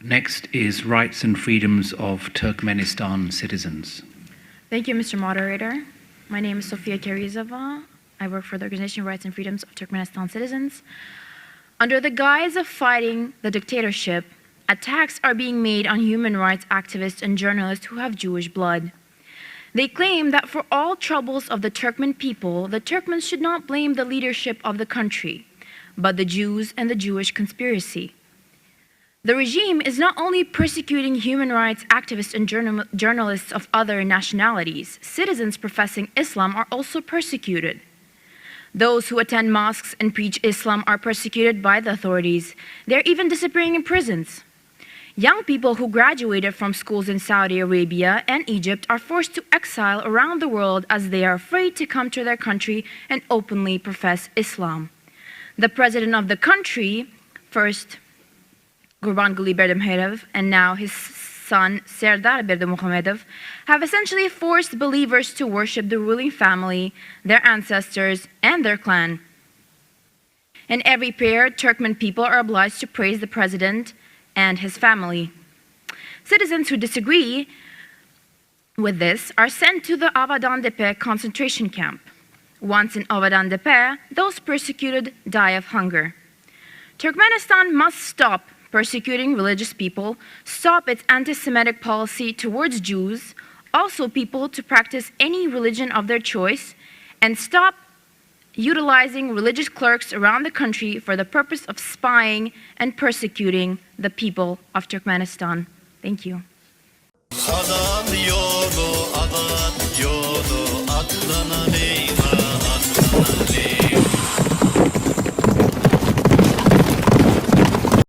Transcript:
Next is rights and freedoms of Turkmenistan citizens. Thank you, Mr. Moderator. My name is Sofia Kerizova. I work for the Organization Rights and Freedoms of Turkmenistan Citizens. Under the guise of fighting the dictatorship, attacks are being made on human rights activists and journalists who have Jewish blood. They claim that for all troubles of the Turkmen people, the Turkmens should not blame the leadership of the country, but the Jews and the Jewish conspiracy. The regime is not only persecuting human rights activists and journalists of other nationalities, citizens professing Islam are also persecuted. Those who attend mosques and preach Islam are persecuted by the authorities. They're even disappearing in prisons. Young people who graduated from schools in Saudi Arabia and Egypt are forced to exile around the world as they are afraid to come to their country and openly profess Islam. The president of the country, first Gurbanguly Berdimuhamedow and now his son Serdar Berdimuhamedow, have essentially forced believers to worship the ruling family, their ancestors, and their clan. In every prayer, Turkmen people are obliged to praise the president and his family. Citizens who disagree with this are sent to the Avadan-Tepe concentration camp. Once in Avadan-Tepe, those persecuted die of hunger. Turkmenistan must stop persecuting religious people, stop its anti-Semitic policy towards Jews, also people to practice any religion of their choice, and stop utilizing religious clerks around the country for the purpose of spying and persecuting the people of Turkmenistan. Thank you. Adam yolu, adat yolu, aklına neyme, aklına